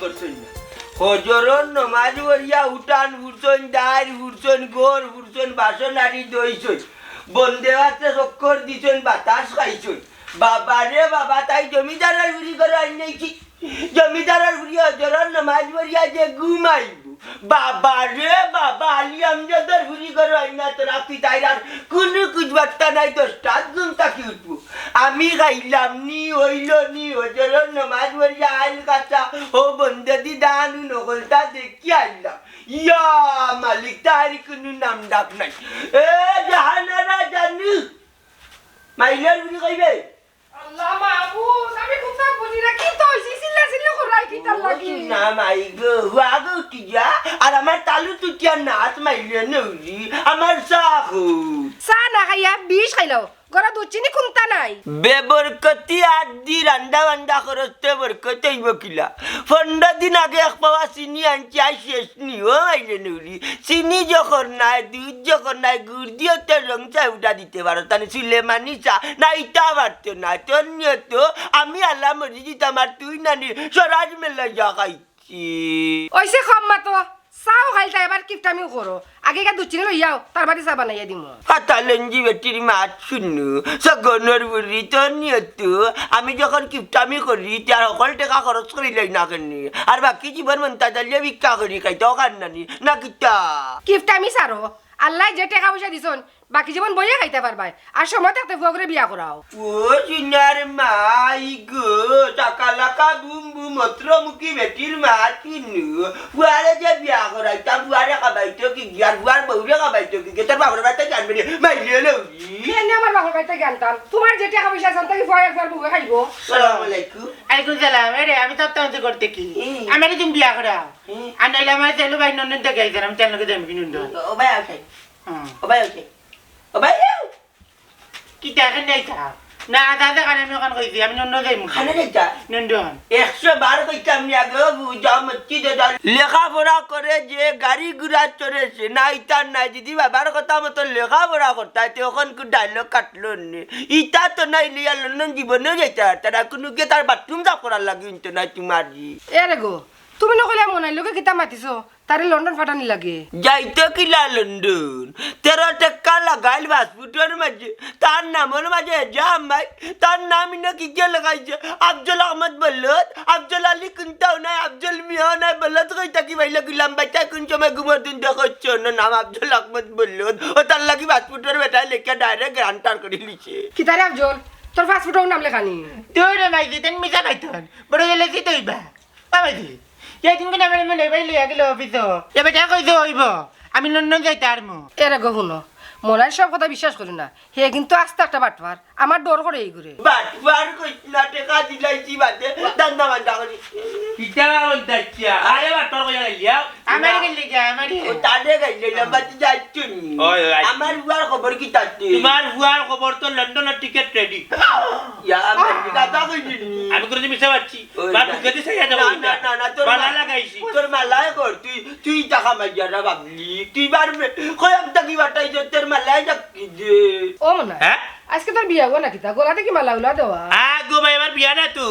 করছেন না হজরন নমাজ পড়িয়া উঠান ফুরছন দাঁড় ফুরছন গোর ফুরছন বাসন আনি দইছন বন্দে হাতে চক্কর দিছন বাতাস খাইছন বাবা রে বাবা তাই জমিদারের বুড়ি করে আনিয়েছি জমিদারের বুড়ি হজরন নমাজ পড়িয়া যে ঘুমাইব বাবা রে বাবা আলী আমজাদের বুড়ি করে আইনা তো রাখি তাই আর কোনো কুচবার্তা নাই 10টা ঘুম তাকি উঠবো আমি খাইলাম নি হইল নি হজরন নমাজ পড়িয়া আইল কাঁচা ও বন্দে দি দানু নকলটা দেখি আইলাম ইয়া মালিক তারি কোনো নাম ডাক নাই এ জাহানারা জানু মাইলার বুড়ি কইবে আল্লাহ মাহবুব আমি কোথা বুঝি না কি তো হইছি সিল্লা সিল্লা করাই কি তার লাগি না মাই গো হুয়াগো উঠিয়া আর আমার তালু তুটিয়া নাচ মাইলে নৌরি আমার সাহু চা না খাইয়া বিষ খাইলাও গরা দুচিনি কুমতা নাই বেবরকতি আদি রান্ডা বান্ডা করতে বরকত হইব কিলা 15 দিন আগে এক পাওয়া চিনি আনছি আই শেষ নি ও মাইলে নৌরি চিনি যখন নাই দুধ যখন নাই গুড় দিয়ে তো রং চা উঠা দিতে পারো তাহলে সুলেমানি চা না ইটা পারতো না তোর নিয়ত আমি আল্লাহ মরি দিতাম আর তুই নানি সরাজ মেলা যা খাইছি ওইসে খাম্মা তো চাও খাইলতা এবার কিপটামিও করো আগে কা দুচিনি লইয়াও তার বাদে চা বানাইয়া দিমু হাতালেঞ্জি বেটির মাত শুনু সগনর বুড়ি তোর নিয়ত আমি যখন কিপটামি করি তার সকল টাকা খরচ করি লাই না কেনি আর বাকি জীবন মনতা দালিয়ে ভিক্ষা করি খাইতেও কান নানি না কিতা কিপটামি সারো আল্লাহ যে টাকা পয়সা দিছন বাকি জীবন বইয়া খাইতে পারবাই আর সময় থাকতে ফুয়া করে বিয়া করাও ও চিনার মাই গো চাকালাকা বুম বুম অত্রমুখী বেটির মা চিনু ফুয়ারে যে বিয়া করাইতা ফুয়ারে খাবাইতো কি গিয়ার ফুয়ার বউরে খাবাইতো কি তোর বাবার বাড়িতে জানবি মাইলে লউরি কেনে আমার বাবার বাড়িতে জানতাম তোমার যে টাকা পয়সা জানতাম কি ফুয়া একবার বউয়ে খাইবো আসসালামু আলাইকুম আলাইকুম সালাম রে আমি তো তন্ত্র করতে কি আমার তুমি বিয়া করা আর নাইলে আমার তেলু ভাই নন্দন থেকে আইতাম আমি তেলকে দেব কি নন্দন ও ভাই আছে ও ভাই আছে ও ভাই কি টাকা নাই তা না দাদা কানে আমি ওখান কইছি আমি নন্দন যাই খানে যাইতা নন্দন 100 কইতাম নি আগে বুঝা মসজিদে যা লেখাপড়া করে যে গাড়ি ঘোড়া চড়েছে না ইতার নাই দিদি বাবার কথা মতো লেখাপড়া করতে তখন কো ডায়লগ কাটলো নি ইতা তো নাই লিয়া লন্ডন জীবনে যাইতা তারা কোনো কে তার বাথরুম সাফ করার লাগি তো না তোমার জি এরে গো তুমি নকলে মনাই লোকে কিতা মাতিছো তারে লন্ডন ফাটানি লাগে যাইতো কিলা লন্ডন 13 টাকা লাগাইল পাসপোর্টের মাঝে তার নামের মাঝে জাম ভাই তার নাম না কি কে লাগাইছে আফজল আহমদ বল্লত আফজল আলী কুন্তাও নাই আফজল মিয়া নাই বল্লত কইতা কি ভাই লাগিলাম বাচ্চা কোন সময় ঘুমার দিন দেখছ না নাম আফজল আহমদ বল্লত ও তার লাগি পাসপোর্টের বেটা লেখা ডাইরেক্ট গ্রান্টার করে লিছে কি তারে আফজল তোর পাসপোর্টের নাম লেখানি তোর নাই দিতেন মিছা পাইতন বড় গেলে কি তইবা পাবাইদি এই তুমি না মানে মনে বাইলে গেল অফিস এবার টাকা কইতে হইব আমি লন্ডন যাইতে আরমু এরে গো শুনো মনার সব কথা বিশ্বাস করি না হে কিন্তু আস্তে একটা বাটবার আমার ডর করে এই করে বাটবার কইছ না টাকা দিলাইছি বাদে দান্দা বান্দা করি কিটা বলতাছিয়া আরে বাটর কইয়া গেলিয়া আমার গেলে যা আমার ও তারে গাইলে না বাতি যাচ্ছুন ওই আমার বুয়ার খবর কি তাতে তোমার হুয়ার খবর তো লন্ডনের টিকেট রেডি ইয়া আমার দাদা কইনি আমি করে মিছা পাচ্ছি বাবু গদি সাইয়া যাব না তোর বালা লাগাইছি তোর মালাই কর তুই টাকা মাইয়া না বাবলি তুই বারবে কই একটা কি বাটাই তোর মালাই যাকি যে ও মনা হ্যাঁ আজকে তোর বিয়া গো নাকি তা গোলাতে কি মালা উলা দেওয়া গো ভাই আমার বিয়া না তো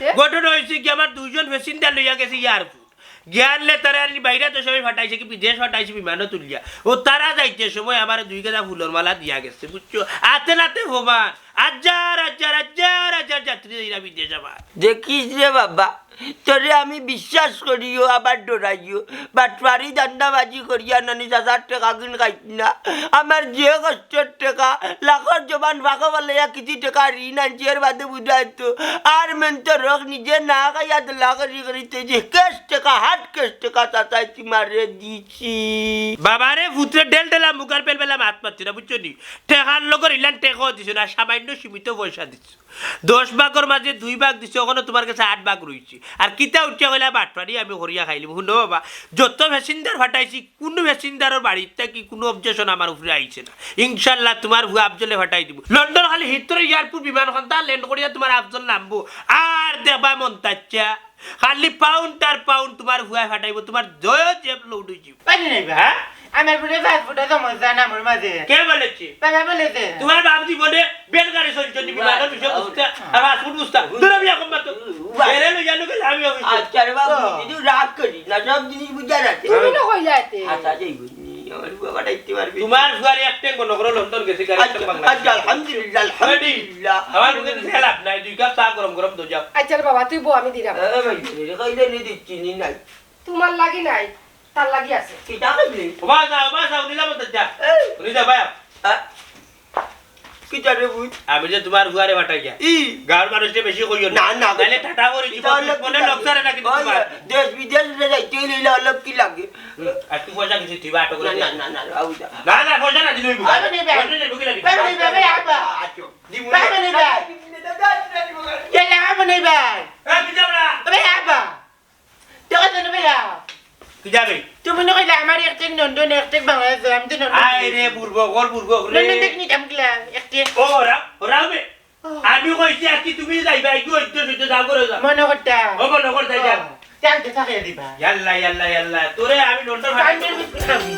তে? ঘটনা হয়েছে কি আমার দুজন প্যাসেঞ্জার লইয়া গেছে এয়ারপোর্ট জ্ঞানলে তারা বাইরে তো সবাই ফাটাইছে কি বিদেশ ফাটাইছে বিমানও তুলিয়া ও তারা যাইতে সময় আমার 2 গাদা ফুলের মালা দিয়া গেছে বুঝছো আতে নাতে হবা হাজার হাজার হাজার হাজার যাত্রী এরা বিদেশ আবার দেখিস রে বাবা তোরে আমি বিশ্বাস করিও আবার ডরাইও বাটপারি দান্দাবাজি করিয়া নানি 1000 টাকা কিন খাইছি না আমার যে কষ্টের টাকা লাখর জবান ভাগো বলে কিছু টাকা ঋণ আনছি এর বাদে বুঝাইতো আর মেন তো রোগ নিজে না খাইয়া তো লাখরি করিতে যে কেস টাকা হাট কেস টাকা চাচাইছি মারে দিছি বাবারে ফুটরে ডেল ডেলা মুগার পেল পেলাম হাত পাচ্ছি না বুঝছো নি টেকার লগর ইলান টেকাও দিছো না সামান্য সীমিত পয়সা দিচ্ছ 10 ভাগের মাঝে 2 ভাগ দিছো ওখানে তোমার কাছে 8 ভাগ রয়েছে আর কিতা উঠিয়া গেলে বাটপাড়ি আমি হরিয়া খাইলিম শুনো বাবা যত ভ্যাসিনদার ফাটাইছি কোনো ভ্যাসিনদারের বাড়িতে কি কোনো অবজেকশন আমার উপরে আইছে না ইনশাল্লাহ তোমার ভুয়া আফজলে ফাটাই দিব লন্ডন খালি হিতরে এয়ারপোর্ট বিমানখন তা ল্যান্ড করিয়া তোমার আফজল নামবো আর দেবা মন্তাচ্চা খালি পাউন্ড আর পাউন্ড তোমার ভুয়া ফাটাইব তোমার জয় জেব লোড হইছি পানি নাই বা আমার পুরো পাসপোর্ট সমস্যা না আমার মাঝে কে বলেছে বাবা বলেছে তোমার বাপ জীবনে বেলগাড়ি চলছে বিমানের বিষয় বুঝতে আর পাসপোর্ট বুঝতে দূরে বিয়া কম তো এরে লই জানো গেলে আমি অফিস আচ্ছা রে বাবু যদি রাগ করি না সব জিনিস বুঝা রাখে তুমি না কই যাইতে আচ্ছা যাইব আমার বাবা ডাইতে পারবি তোমার ফুয়ারি একটা কোন করে লন্ডন গেছে গাড়ি আচ্ছা বাংলা আচ্ছা, আলহামদুলিল্লাহ আলহামদুলিল্লাহ আমার মুখে হেলাপ নাই 2 কাপ চা গরম গরম দো যাও আচ্ছা রে বাবা তুই বউ আমি দিলাম এ ভাই রে কইলে নি দিচ্ছি নি নাই তোমার লাগি নাই তার লাগি আছে কি টাকাইলি বাবা যাও নিলাম তো যা এই উনি যা ভাই কি জানে বুঝ আমি যে তোমার ফুয়ারে বাটাই যা ই গাঁর মানুষে বেশি কইও না না তাহলে টাটা করে জীবন মনে লক্ষারে না কিন্তু তোমার দেশ বিদেশ রে যাইতে লইলে অলপ কি লাগে আর তুই পয়সা কিছু দিবা আটো করে না না না না আউ যা না না পয়সা না দিলই বুঝা আমি নেবে। পয়সা নেই বুকিলা বাবা নেবে ভাই আবা আচ্ছা দিমু বাবা নেবে কেলা আবা নেবে এ কি যাবরা ভাই আবা টাকা তো নেবে কি যাবে তুমি না কইলা আমার একটা লন্ডন একটা বাংলাদেশ আমি তো লন্ডন আই রে বুরবো রে লন্ডন দেখনি দাম গলা একটা ও রাবে আমি কইছি আজকে তুমি যাইবা কি হইতো সেটা যাও করে যাও মনে করতা ও বলো করে যাই যা চালতে থাকে দিবা ইয়াল্লা ইয়াল্লা ইয়াল্লা তোরে আমি লন্ডন আমি খাবি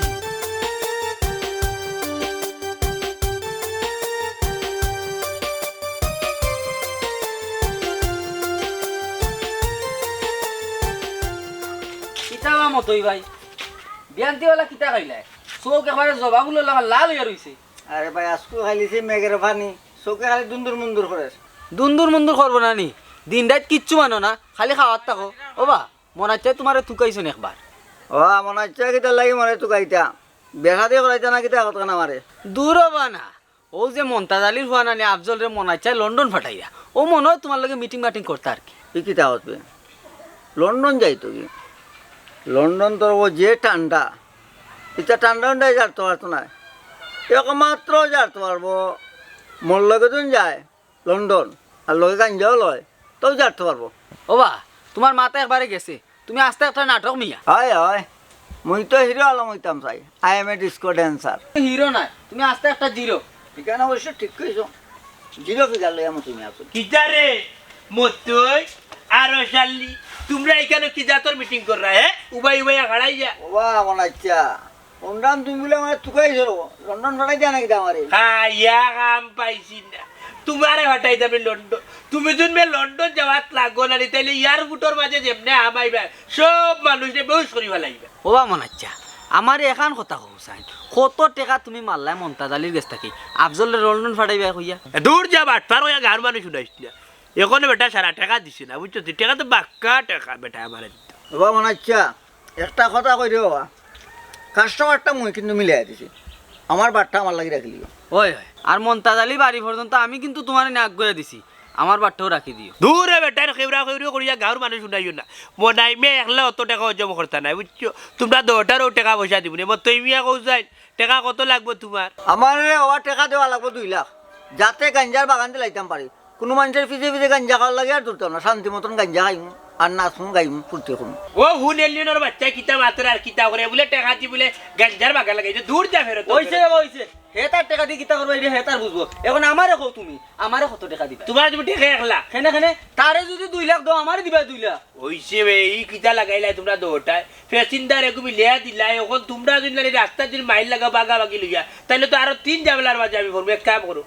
কিতা মতই ভাই বিয়ান্তিওয়ালা কিতা খাইলাই চোখ একেবারে জবাগুলো লাল হয়ে রইছে আরে ভাই আজকু খাইলিছি মেঘের পানি চোখে খালি দুন্দুর মুন্দুর করে দুন্দুর মুন্দুর করবো না নি দিন রাত কিচ্ছু মানো না খালি খাওয়ার থাকো ও বা মনে হচ্ছে তোমার থুকাইছেন একবার ও মনে হচ্ছে কিতা লাগি মনে তো গাইতা বেড়া দিয়ে করাইতা না কিতা কথা না মারে দূর হবা না ও যে মন্তাজ আলীর হওয়া না আফজল রে মনে হচ্ছে লন্ডন ফাটাইয়া ও মনে হয় তোমার লগে মিটিং মাটিং করতে আর কি ই কিতা হতবে লন্ডন যাইতো কি লন্ডন তোর ও যে ঠান্ডা এটা ঠান্ডা ঠান্ডায় জারতে পারতো না একমাত্র জারতে পারবো মোর লগে তুমি যায় লন্ডন আর লগে গাঞ্জাও লয় তবে জারতে পারবো ও বা তোমার মাথা একবারে গেছে তুমি আস্তে একটা নাটক মিয়া হয় হয় মুই তো হিরো আলম হইতাম চাই I M A disco dancer hero নাই তুমি আস্তে একটা জিরো এখানে অবশ্য ঠিক কইছো জিরো ফিগার লইয়া মো তুমি আসো কিজারে মতই আর শালি তোমরা এখানে কি জাতর মিটিং কর রা হ্যাঁ উবাই উবাই খাড়াই যা বাহ মনাচ্ছা ওন্ডাম তুমি বলে মানে তুকাইছো লন্ডন ফাটাই দিয়া নাকি আমারে ইয়া কাম পাইছি না তোমারে হটাই যাবে লন্ডন তুমি যদি মে লন্ডন যাওয়াত লাগো না তাইলে ইয়ার বুটোর মাঝে যেমনে আমাইবা সব মানুষে বেউস করি ফেলাইবা ও বা মনে হচ্ছে আমার এখান কথা কৌসাইন কত টাকা তুমি মারলাই মন্তাজ আলীর গেছ থাকি আফজল লন্ডন ফাটাইবা কইয়া দূর যা বাটপার হইয়া গার মানুষ শুনাইছ না এখন বেটা সারা টাকা দিছি না বুঝছো টাকা তো বাক্কা টাকা বেটা আমার বাবা মনাচ্ছা একটা কথা কই রে বাবা কাস্টমারটা মুই কিন্তু মিলাই দিছি আমার বাটটা আমার লাগি রাখলি ওই হয় আর মন্তাজ আলী বাড়ি পর্যন্ত আমি কিন্তু তোমার নাক গয়া দিছি আমার বাটটাও রাখি দিও দূরে বেটার খেবরা খেবরি করিয়া গাঁর মানুষ শুনাইও না মনাই মে একলা অত টাকা অজম করতা নাই বুঝছো তোমরা দোটারও টাকা পয়সা দিব না মই মিয়া কৌ যাই টাকা কত লাগবো তোমার আমার বাবা টাকা দেওয়া লাগবে 2 লাখ যাতে গাঞ্জার বাগান দিয়ে লাইতাম পারি কোনো মানুষের পিছে পিছে গাঞ্জা খাওয়ার লাগে আর তুলতাম না শান্তি মতন গাঞ্জা খাইম আর নাচুন গাইম ফুর্তি করুন ও হুন এলিয়নের বাচ্চা কিতা মাত্র আর কিতা করে বলে টাকা দি বলে গাঞ্জার বাগা লাগাইছে দূর যা ফেরত ওইছে বাবা ওইছে হে তার টাকা দিয়ে কিতা করবা এটা হে তার বুঝবো এখন আমারে কও তুমি আমারে কত টাকা দিবা তোমার তুমি টাকা একলা খেনে খেনে তারে যদি 2 লাখ দাও আমারে দিবা 2 লাখ ওইছে এই কিতা লাগাইলাই তোমরা দোটায় ফেসিন্দার এগুমি লিয়া দিলাই এখন তোমরা যদি রাস্তা যদি মাইল লাগা বাগা বাগি লইয়া তাহলে তো আরো 3 জামেলার মাঝে আমি করবো এক কাম করো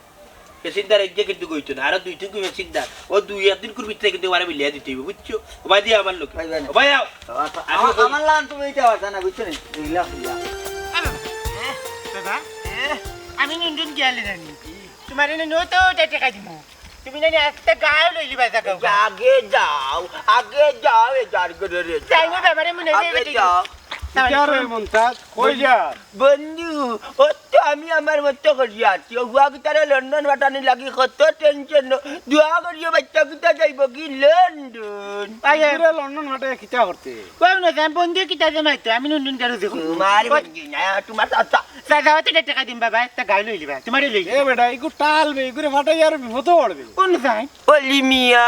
ফেসিন্দার এক যে কিন্তু কইতো না আরো 2-3 কই ফেসিন্দার ও 2-1 দিন করবি তাই কিন্তু আরে লিয়া দিতে হইবে বুঝছো ভাই দিয়া আমার লোক ভাই, ভাই। ভাই আও আমার লান তুমি এইটা পারতা না বুঝছো নি 2 লাখ বাবা আমি লন্ডন গেলে জানি তোমার নো তো টাকা দিব তুমি জানি একটা গায়ে লইলি বাজা গাও আগে যাও এ যার করে রে যাই না বাবারে মনে আগে যাও বন্ধু ও তো আমি আমার মতো করিয়া আছি হুয়া গিটারে লন্ডন বাটানি লাগি কত টেনশন দুয়া করিয়া বাচ্চা কিতা যাইব কি লন্ডন লন্ডন মাঠে কিতা করতে কোন না জান বন্ধু কিটা জমাইতো আমি লন্ডন গেল দেখো তোমার বাচ্চা না তোমার চাচা সাজাওতে টাকা দিম বাবা একটা গায়ে লইলি বা তোমারে লই বেটা ইগু টালবে ইগুরে ফাটাই আর বিপদ পড়বে কোন যাই ওলি মিয়া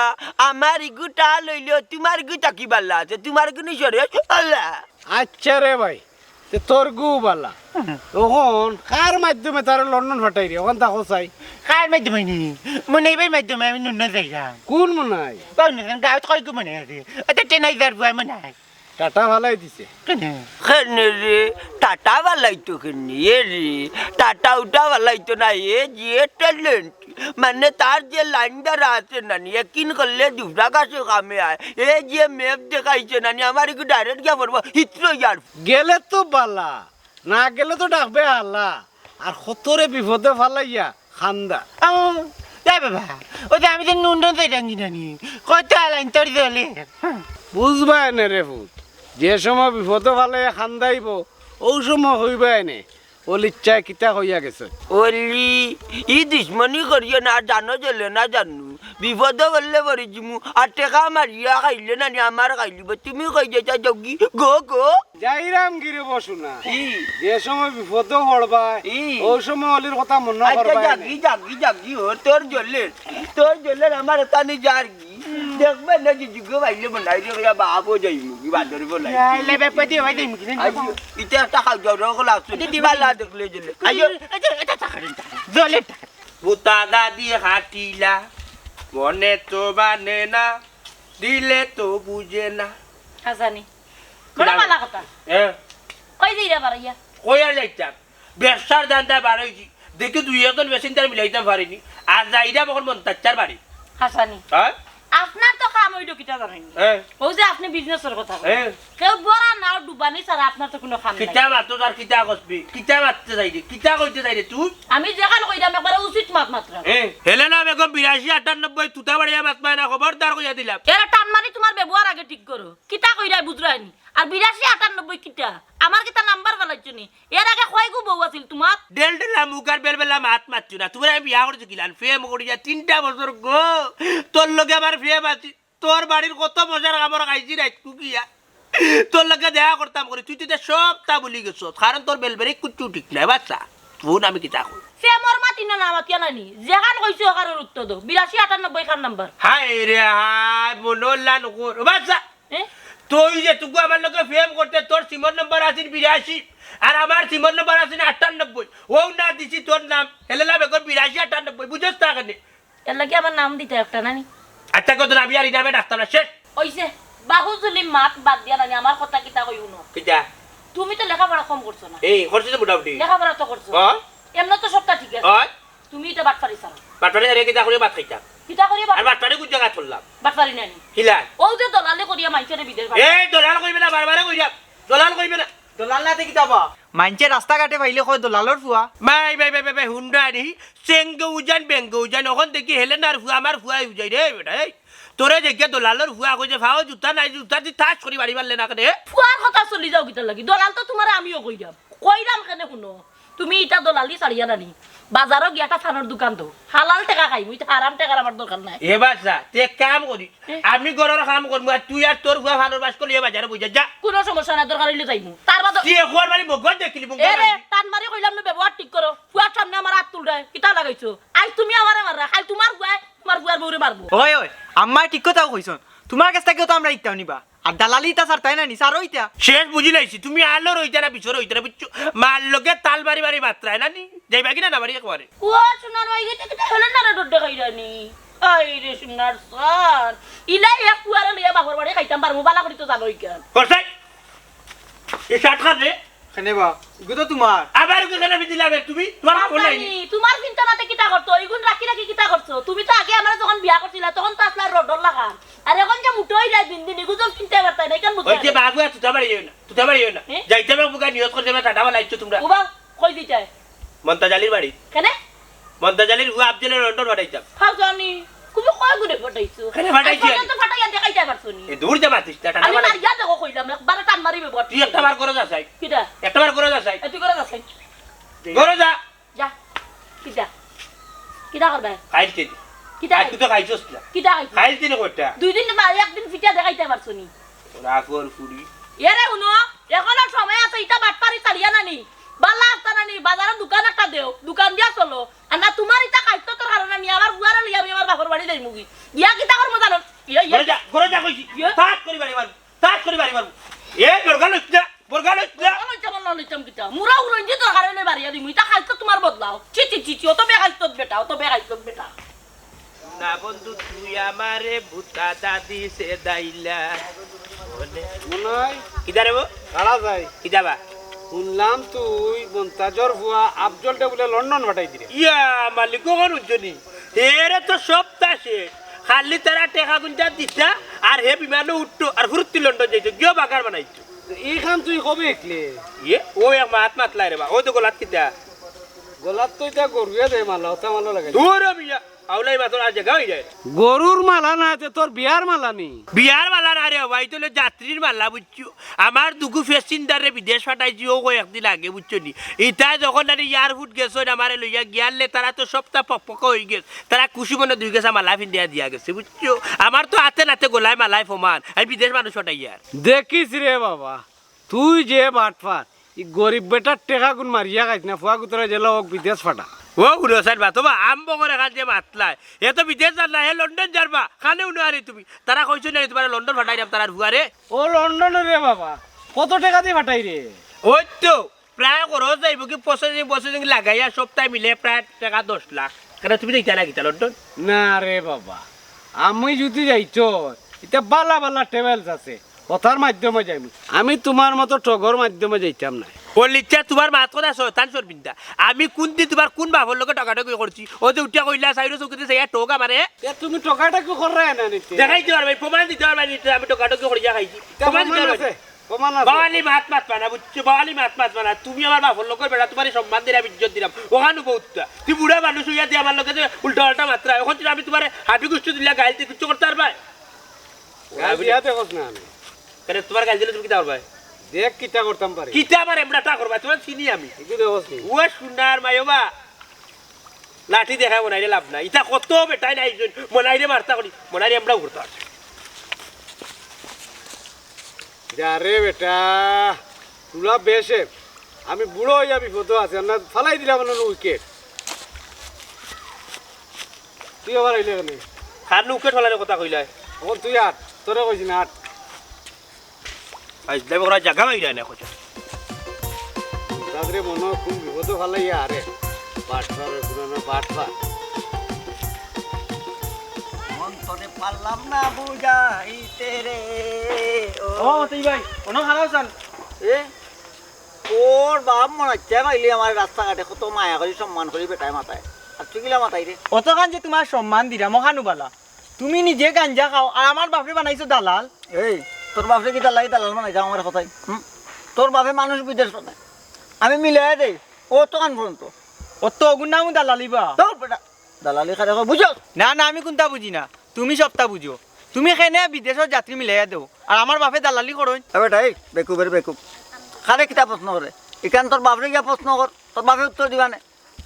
আমার ইগুটা লইলো তোমার গুটা কি বাল্লা আছে তোমার গুনি সরে আল্লাহ আচ্ছা রে ভাই তে তোর গু বালা তখন কার মাধ্যমে তার লন্ডন ফাটাই রে ওখান তাকো চাই কার মাধ্যমে নি মনে ভাই মাধ্যমে আমি লন্ডন যাই কোন মনে হয় কোন না গাঁত কই গো মনে আছে এটা 10000 বুয়া মনে হয় টাটা ভালাই দিছে কেনে খেনে রে টাটা বালাইতো খেনি এ রে টাটা উঠা বালাইতো না এ যে ট্যালেন্ট মানে তার যে লাইনদারা আছে নানি একিন করলে দুসরা কাছে কামে আয় এ যে ম্যাপ দেখাইছে নানি আমার একটু ডাইরেক্ট গিয়ে পড়বো হিতলো ইয়ার গেলে তো বালা না গেলে তো ডাকবে আল্লাহ আর কতরে বিপদে ফালাইয়া খান্দা যাই বাবা ওই যে আমি তো নুন যাইতাম কিনানি কত আলাইন তোর দলে বুঝবা এনে রে ফুট যে সময় বিপদে ফালাইয়া খান্দাইব ও সময় হইবা এনে অলিচ্ছায় কিতা হইয়া গেছে ওলি ই দুশ্মনী করিও না জানো চলে না জানো বিপদ করলে পরে জিমু আর টেকা মারিয়া খাইলে নানি আমার খাইলিব তুমি কই যেটা যোগী গো গো যাইরাম গিরে বসু না ই যে সময় বিপদে পড়বা ই। ও সময় অলির কথা মনে আচ্ছা করবা জাগি জাগি জাগি ও তোর জলের আমার তানি যার কি দেখবে না যে জিগো ভাইলে বনাই রে বাবু যাইমু কি বাদর বলাই লে বেপতি হয় দেই কিনানি আইও ইতে একটা খাও যাও রকল আসছে দিবালা দেখলে জলে আইও দলে ভূতা দাদি হাটিলা মনে তো মানে না দিলে তো বুঝে না হাসানি বড় মালা কথা হ্যাঁ কই দিরা পারিয়া কইয়া যাইতাম ব্যবসার দান্দা বাড়াইছি দেখি দুই একজন মেশিনদার মিলাইতে পারিনি আর যাইরা এখন মন্তাচ্চার বাড়ি হাসানি হ্যাঁ আপনার তো কাম হইলো কিটা জানেন হ্যাঁ ও যে আপনি বিজনেসের কথা বলেন হ্যাঁ কেউ বড় নাও ডুবানি ছাড়া আপনার তো কোনো কাম নাই কিতা মাত্র তার কিতা কসবি কিতা মারতে যাইরে কিতা কইতে যাইরে তুই আমি যেখান কইরাম একবারে উচিত মাত মাত্র হেলেনা বেগম 82-98 তুতা বাড়িয়া মাত পায় না খবরদার কইয়া দিলাম এরা টান মারি তোমার ব্যবহার আগে ঠিক করো কিটা কইরাই বুঝরাইনি আর 82-98 কিটা আমার কিটা নাম্বার ফেলাইছো নি এর আগে কয় গো বউ আছিল তোমার ডেল ডেলা মুগার বেলবেলা মাত মারছু না তুমি বিয়া করছো কিলান ফেম করিয়া 3টা বছর গো তোর লগে আমার ফেম আছে তোর বাড়ির কত মজার খাবার খাইছি রাত কুকিয়া তোর লগে দেখা করতাম করে তুই তো সবটা বলি গেছ কারণ তোর বেলবেরি কুচু ঠিক নাই বাচ্চা তুই আমি কিতা কই সে মোর মাতি না মাতিয়া নানি যেখান কইছো ওখানের উত্তর দাও 82-98 খান নাম্বার হাই রে হাই মনোল্লা নকর বাচ্চা হ্যাঁ তুই যে তুকু আমার লগে ফেম করতে তোর সিমর নাম্বার আছে 82 আর আমার সিমর নাম্বার আছে 98 ও না দিছি তোর নাম হেলেলা বেগম 82-98 বুঝছ তা কেন এর লাগি আমার নাম দিতে একটা নানি আচ্ছা কত না বিয়ার ইনামে ডাক্তার না শেষ ওইছে বাহুজুলি মাত বাদ দিয়া নানি আমার কথা কিতা কই উনো কিটা তুমি তো লেখাপড়া কম করছো না এই করছিস তো মোটামুটি লেখাপড়া তো করছো হ্যাঁ এমন তো সবটা ঠিক আছে হয় তুমি এটা বাটপারি ছাড়ো বাটপাড়ি হারিয়ে কিতা করে ভাত খাইতাম কিতা করি আর বাটপাড়ি কোন জায়গা চললাম বাটপারি নানি হিলা ও যে দলালে করিয়া মাইছরে বিদেশ এই দলাল কইবে না বারবার কইরা দলাল কইবে না দলাল নাতে কি যাবা মানছে রাস্তা ঘাটে পাইলে কয় দলালর ফুয়া বাই বাই বাই বাই হুন্ডা নি চেঙ্গে উজান বেঙ্গে উজান ওখান দেখি হেলেনার ফুয়া আমার ফুয়া উজাই রে বেটা এই তোরে দেখে দলালর ফুয়া কইছে ফাও জুতা নাই জুতা দি তাস করি বাড়ি মারলে না কেনে ফুয়ার কথা চলি যাও কিতা লাগি দলাল তো তোমার আমিও কইরাম কেনে শুনো তুমি এটা দলালি ছাড়িয়া নানি বাজারও গিয়া একটা থানোর দোকান তো হালাল টাকা খাই মুই হারাম টাকার আমার দরকার নাই এ বাচ্চা তে কাম করি আমি ঘরের কাম করবো আর তুই আর তোর ফুয়া ভালোর বাস করলি বাজারে বুঝা যা কোনো সমস্যা নাই দরকার হইলে যাইমু তার বাদ তুই খোয়ার বাড়ি মগজ দেখলি মুখ এরে টান মারি কইলাম না ব্যবহার ঠিক করো ফুয়ার সামনে আমার হাত তুলরাই কিতা লাগাইছো আজ তুমি আমারে মাররা খাই তোমার ফুয়ার বউরে মারবো ওই ওই আম্মাই ঠিক কথাও কইছন তোমার কাছ থেকেও তো আমরা ইত্যাও নিবা আর দালালি তা স্যার তাই না নি স্যারও ইত্যা শেষ বুঝি লাইছি তুমি আলো রইতে না পিছর রইতে না বুঝছো মার লগে তাল বাড়ি বাড়ি মাত্রায় না নি যাইবা কিনা না বাড়ি একবারে ও সোনার ভাই গেতে কিতা হলো না রে ডড্ডে খাইরানি আই রে সোনার সান ইলাই এক ফুয়ারে লইয়া বাপর বাড়ি খাইতাম পারমু বালা করি তো জানোই কেন করছাই এই শার্ট খান রে কেনে বা ইগো তো তোমার আবার কোথায় বিদিলা তুমি তোমার কোন লাইনি তোমার চিন্তা নাতে কিতা করতো এইগুন রাখি রাখি কিতা করছো তুমি তো আগে আমরা যখন বিয়া করছিলা তখন তো আপনার রডর লাগা আর এখন যে মুঠোই যায় দিন দিন এগুলো চিন্তা করতে নাই কেন মুঠোই ওই যে বাবু তুই বাড়ি যাই না তুই বাড়ি যাই না যাইতে হবে বুকা নিয়ত করতে হবে টাটা লাইছো তোমরা ওবা কই দিতে মন্তাজালির বাড়ি কেন মন্তাজালির ও আফজলের লন্ডন বাড়াইতাম খাও জানি তুমি কই গুনে ফটাইছো কেন ফাটাইছি আমি তো ফাটাইয়া দেখাইতে পারছো নি এ দূর যা মাতিস টাটা আমি মারিয়া দেখো কইলাম একবার টান মারিবে বট তুই একটা বার করে যা চাই কিটা একটা বার করে যা চাই তুই করে যাস করে যা যা কিটা কিটা করবে খাইতে কিটা আজ তুই তো খাইছস না কিটা খাইছো খাইতে না কোটা দুই দিন মারি একদিন ফিটা দেখাইতে পারছো নি রাগর ফুরি এরে শুনো এখন আর সময় আছে এটা বাটপারি চালিয়া নানি বালা আসতা নানি বাজারে দোকান একটা দেও দোকান দিয়া চলো আর না তোমার এটা খাইতো তোর কারণে নি আমার বুয়ারে লইয়া আমি আমার বাপর বাড়ি যাই মুগি ইয়া কিতা করব জানো করে যা কইছি তাত করি বাড়ি মার তাত করি বাড়ি মার এ বরগাল উঠলা লইতাম কিতা মুরা উড়ঞ্জি তোর কারণে বাড়িয়া দিমু এটা খাইতো তোমার বদলাও ছি ছি ছি ছি, অত বেখাইতো বেটা অত বেখাইতো বেটা না বন্ধু তুই আমারে ভূতা দাদি সে দাইলা মনে হয় কিতা রে কারা যায় কিতা বা শুনলাম তুই মন্তাজর ভুয়া আফজলটা বলে লন্ডন পাঠাই দিলে ইয়া মালিক কোন উজ্জনি এরে তো সপ্তাহ শেষ খালি তারা টেকা গুঞ্জা দিতা আর হে বিমানে উঠতো আর ফুরতি লন্ডন যাইতো গিয়ে বাগার বানাইতো এইখান তুই কবে একলে ইয়ে ও এক মাত লাই রে বা ও তো গোলাত কিতা গোলাপ তো এটা গরুয়ে দেয় মালা ওটা মালা লাগে দূর মিয়া আউলাই মাত্র আর জায়গা হয়ে যায় গরুর মালা না আছে তোর বিয়ার মালা নি বিয়ার মালা না রে ভাই তো যাত্রীর মালা বুঝছো আমার দুগু ফেসিন্দারে বিদেশ পাঠাইছি ও একদিন আগে বুঝছো নি ইটা যখন আর এয়ারপোর্ট গেছো আমারে লইয়া গিয়ালে তারা তো সপ্তাহ পক হয়ে গেছে তারা খুশি মনে দুই গেছে মালা ফিন্দিয়া দিয়া গেছে বুঝছো আমার তো হাতে নাতে গোলায় মালায় ফমান আমি বিদেশ মানুষ ওটাই আর দেখিস রে বাবা তুই যে বাটফার এই গরিব বেটার টেকা গুণ মারিয়া খাইছ না ফুয়া কুতরা জেলা হোক বিদেশ ফাটা ও গুলো সাইড বা তোমার আম বগরে খান যে মাতলায় এ তো বিদেশ যান হে লন্ডন যাবা খানে উনারে তুমি তারা কইছো না তোমার লন্ডন ফাটাই দাম তারা ভুয়ারে ও লন্ডনে রে বাবা কত টাকা দিয়ে ফাটাই রে ওই তো প্রায় খরচ যাইব কি বছর লাগাইয়া সপ্তাহে মিলে প্রায় টাকা 10 লাখ কেন তুমি দেখতে না গীতা লন্ডন না রে বাবা আমি যদি যাইছ এটা বালা বালা ট্রাভেলস আছে কথার মাধ্যমে যাইম আমি তোমার মতো টগর মাধ্যমে যাইতাম না বলিচ্ছা তোমার মাত কথা শয়তান সরবিন্দা আমি কোন দিন তোমার কোন বাপর লোকে টাকাটাকি করছি ও যে উঠিয়া কইলা সাইরো চৌকিতে যাইয়া টোকা মারে তুমি টকাটা কি করে না নিতে দেখাই দিও ভাই প্রমাণ দিতে পারবে আমি টাকাটাকি করিয়া খাইছি প্রমাণ দিতে পারবে প্রমাণ আছে বাঙালি মাত মানা বুঝছো বাঙালি মাত মানা তুমি আমার বাপর লোকের বেড়া তোমার সম্মান দিলাম ইজ্জত দিলাম ওখানে বহুতটা তুই বুড়া মানুষ হইয়া দিয়ে আমার লোকে যে উল্টা উল্টা মাত্রা এখন আমি তোমার হাঁটু গুষ্টি দিলা গাইতে কিছু করতে পারবে দিয়া দেখছ না আমি কেন তোমার গাইল দিলে তুমি কিতা করবে দেখ কিটা করতাম পারি কিতা আমার এমরাটা করবা তোমার চিনি আমি কি দেখছ নি ও সুনার মাইবা লাঠি দেখা মনাইরে লাভ নাই ইটা কত বেটাই নাই মনাইরে মারতা করি মনাইরে এমরাও করতে পারছে যা রে বেটা তুলা বেশে আমি বুড়ো হইয়া বিপদ আছে না ফালাই দিলাম না উইকেট তুই আবার আইলে কেন খান উকে ঠলারে কথা কইলাই এখন তুই আট তোরে কইছি না আট আজ দেব ওরা জায়গা মাইরা না কইছে তাদের মনে কোন বিপদ ফালাই আরে বাটফার পুরানো বাটফার মন তোরে পারলাম না বুঝাইতে রে ও তুই ভাই কোনো খারাপ আছেন এ তোর বাপ মনে হচ্ছে পাইলি আমার রাস্তাঘাটে কত মায়া করি সম্মান করি বেটায় মাথায় আর তুই গিলা মাথায় রে অতখান যে তোমার সম্মান দিলা মহানুবালা তুমি নিজে গাঞ্জা খাও আর আমার বাপরে বানাইছো দালাল এই তোর বাপরে কি দালাই দালাল মানে যাও আমার কথাই তোর বাপে মানুষ বিদেশ পাঠায় আমি মিলাই দেই ও তো কান পর্যন্ত অত অগুন নামও দালালিবা তোর বেটা দালালি খারে বুঝো না না আমি কোনটা বুঝি না তুমি সবটা বুঝো তুমি কেনে বিদেশের যাত্রী মিলাইয়া দেও আর আমার বাপে দালালি করো বেটা এই বেকুবের বেকুব খারে কিতা প্রশ্ন করে এখান তোর বাপরে গিয়া প্রশ্ন কর তোর বাপে উত্তর দিবা না